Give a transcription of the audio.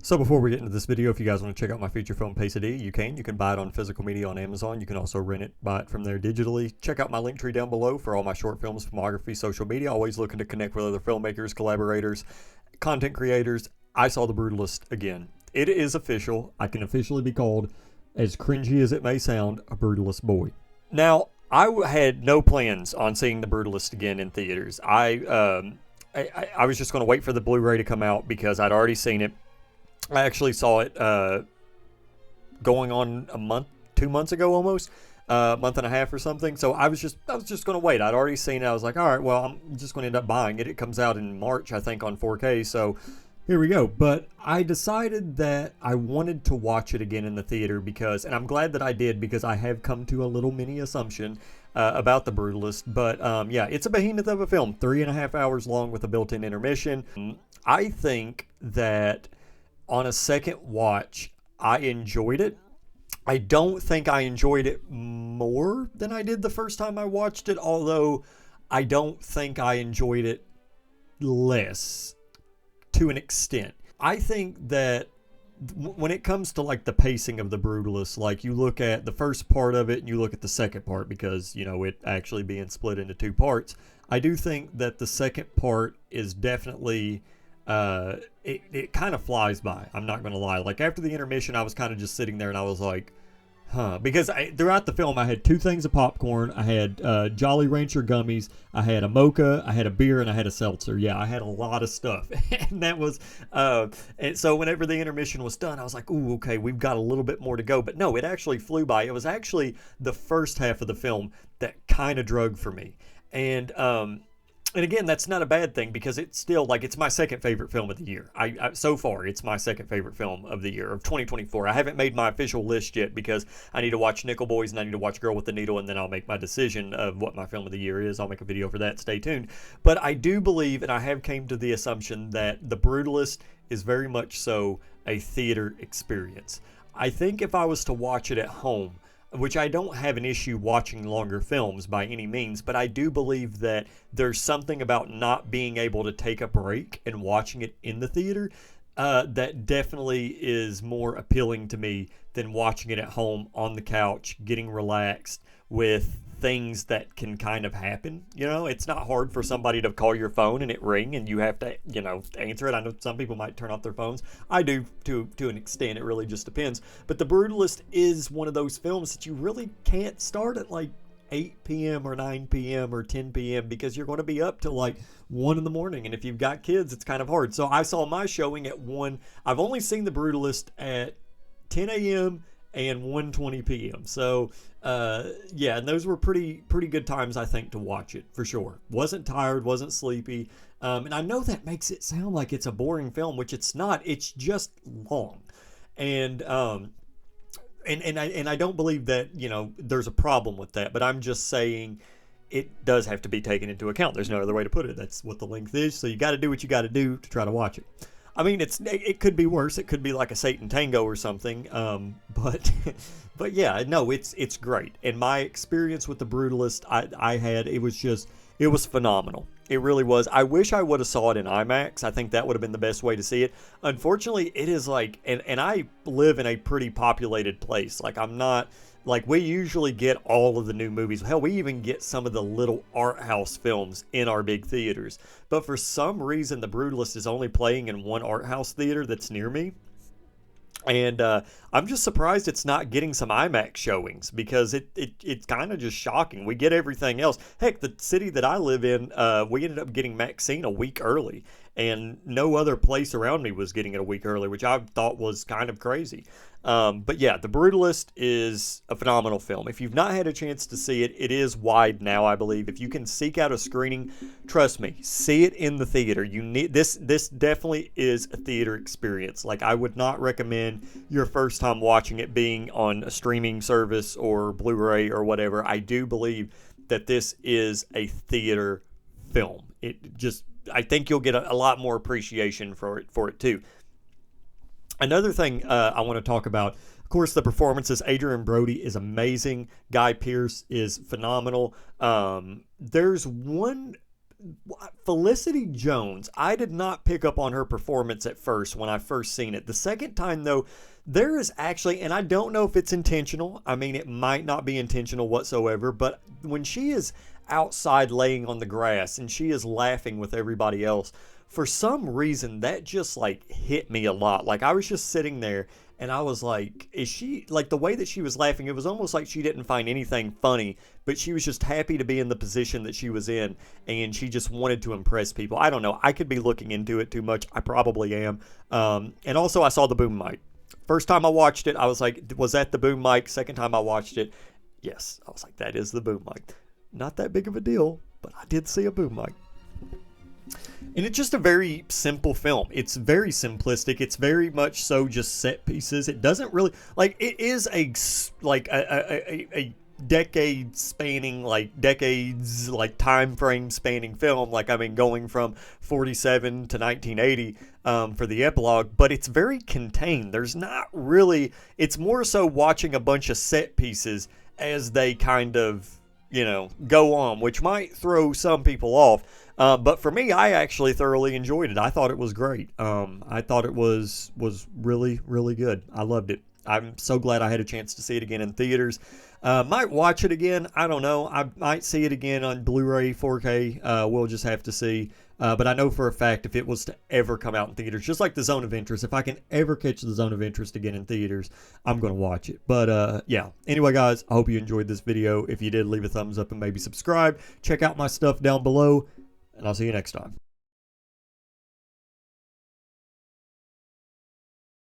So before we get into this video, if you guys want to check out my feature film Pasadena, you can. You can buy it on physical media on Amazon. You can also rent it, buy it from there digitally. Check out my link tree down below for all my short films, filmography, social media. Always looking to connect with other filmmakers, collaborators, content creators. I Saw The Brutalist again. It is official. I can officially be called, as cringy as it may sound, a brutalist boy. Now, I had no plans on seeing The Brutalist again in theaters. I was just going to wait for the Blu-ray to come out because I'd already seen it. I actually saw it going on a month, 2 months ago almost, a month and a half or something. So I was just going to wait. I'd already seen it. I was like, all right, well, I'm just going to end up buying it. It comes out in March, I think, on 4K. So here we go. But I decided that I wanted to watch it again in the theater because, and I'm glad that I did because I have come to a little mini assumption about The Brutalist. But yeah, it's a behemoth of a film, 3.5 hours long with a built-in intermission. I think that on a second watch, I enjoyed it. I don't think I enjoyed it more than I did the first time I watched it, although I don't think I enjoyed it less to an extent. I think that when it comes to like the pacing of The Brutalist, like you look at the first part of it and you look at the second part because, you know, it actually being split into two parts, I do think that the second part is definitely it kind of flies by. I'm not going to lie. Like after the intermission, I was kind of just sitting there and I was like, because throughout the film, I had 2 things of popcorn. I had Jolly Rancher gummies. I had a mocha. I had a beer and I had a seltzer. Yeah, I had a lot of stuff. And that was, and so whenever the intermission was done, I was like, ooh, okay, we've got a little bit more to go. But no, it actually flew by. It was actually the first half of the film that kind of drug for me. And again, that's not a bad thing because it's still like it's my second favorite film of the year. So far, it's my second favorite film of the year of 2024. I haven't made my official list yet because I need to watch Nickel Boys and I need to watch Girl with the Needle, and then I'll make my decision of what my film of the year is. I'll make a video for that. Stay tuned. But I do believe, and I have came to the assumption that The Brutalist is very much so a theater experience. I think if I was to watch it at home, which I don't have an issue watching longer films by any means, but I do believe that there's something about not being able to take a break and watching it in the theater that definitely is more appealing to me than watching it at home on the couch, getting relaxed with things that can kind of happen. You know, it's not hard for somebody to call your phone and it ring and you have to, you know, answer it. I know some people might turn off their phones. I do to an extent. It really just depends. But The Brutalist is one of those films that you really can't start at like 8 p.m. or 9 p.m. or 10 p.m. because you're going to be up till like 1 in the morning. And if you've got kids, it's kind of hard. So I saw my showing at 1. I've only seen The Brutalist at 10 a.m. and 1:20 p.m. So yeah, and those were pretty good times, I think, to watch it for sure. Wasn't tired, wasn't sleepy, and I know that makes it sound like it's a boring film, which it's not. It's just long, and I don't believe that, you know, there's a problem with that, but I'm just saying it does have to be taken into account. There's no other way to put it. That's what the length is. So you got to do what you got to do to try to watch it. I mean, it could be worse. It could be like a Satan Tango or something. But yeah, no, it's great. And my experience with The Brutalist, I had, it was phenomenal. It really was. I wish I would have saw it in IMAX. I think that would have been the best way to see it. Unfortunately, it is like, and I live in a pretty populated place. Like I'm not, like we usually get all of the new movies. Hell, we even get some of the little art house films in our big theaters. But for some reason, The Brutalist is only playing in one art house theater that's near me. And I'm just surprised it's not getting some IMAX showings because it's kind of just shocking. We get everything else. Heck, the city that I live in, we ended up getting Maxine a week early. And no other place around me was getting it a week early, which I thought was kind of crazy. But yeah, The Brutalist is a phenomenal film. If you've not had a chance to see it, it is wide now, I believe. If you can seek out a screening, trust me, see it in the theater. You need this definitely is a theater experience. Like I would not recommend your first time watching it being on a streaming service or Blu-ray or whatever. I do believe that this is a theater film. I think you'll get a lot more appreciation for it too. Another thing I want to talk about, of course, the performances. Adrian Brody is amazing. Guy Pearce is phenomenal. There's one Felicity Jones, I did not pick up on her performance at first when I first seen it. The second time, though, there is actually, and I don't know if it's intentional. I mean, it might not be intentional whatsoever, but when she is outside laying on the grass and she is laughing with everybody else, for some reason that just like hit me a lot. Like I was just sitting there and I was like, is she like the way that she was laughing? It was almost like she didn't find anything funny, but she was just happy to be in the position that she was in and she just wanted to impress people. I don't know. I could be looking into it too much. I probably am. And also, I saw the boom mic. First time I watched it, I was like, was that the boom mic? Second time I watched it, yes. I was like, that is the boom mic. Not that big of a deal, but I did see a boom mic. And it's just a very simple film. It's very simplistic. It's very much so just set pieces. It doesn't really like it is a decade spanning decades time frame spanning film. Like I mean, going from 47 to 1980 for the epilogue, but it's very contained. There's not really. It's more so watching a bunch of set pieces as they kind of go on, which might throw some people off. But for me, I actually thoroughly enjoyed it. I thought it was great. I thought it was really, really good. I loved it. I'm so glad I had a chance to see it again in theaters. Might watch it again. I don't know. I might see it again on Blu-ray 4K. We'll just have to see. But I know for a fact if it was to ever come out in theaters, just like The Zone of Interest, if I can ever catch The Zone of Interest again in theaters, I'm going to watch it. But yeah. Anyway, guys, I hope you enjoyed this video. If you did, leave a thumbs up and maybe subscribe. Check out my stuff down below. And I'll see you next time.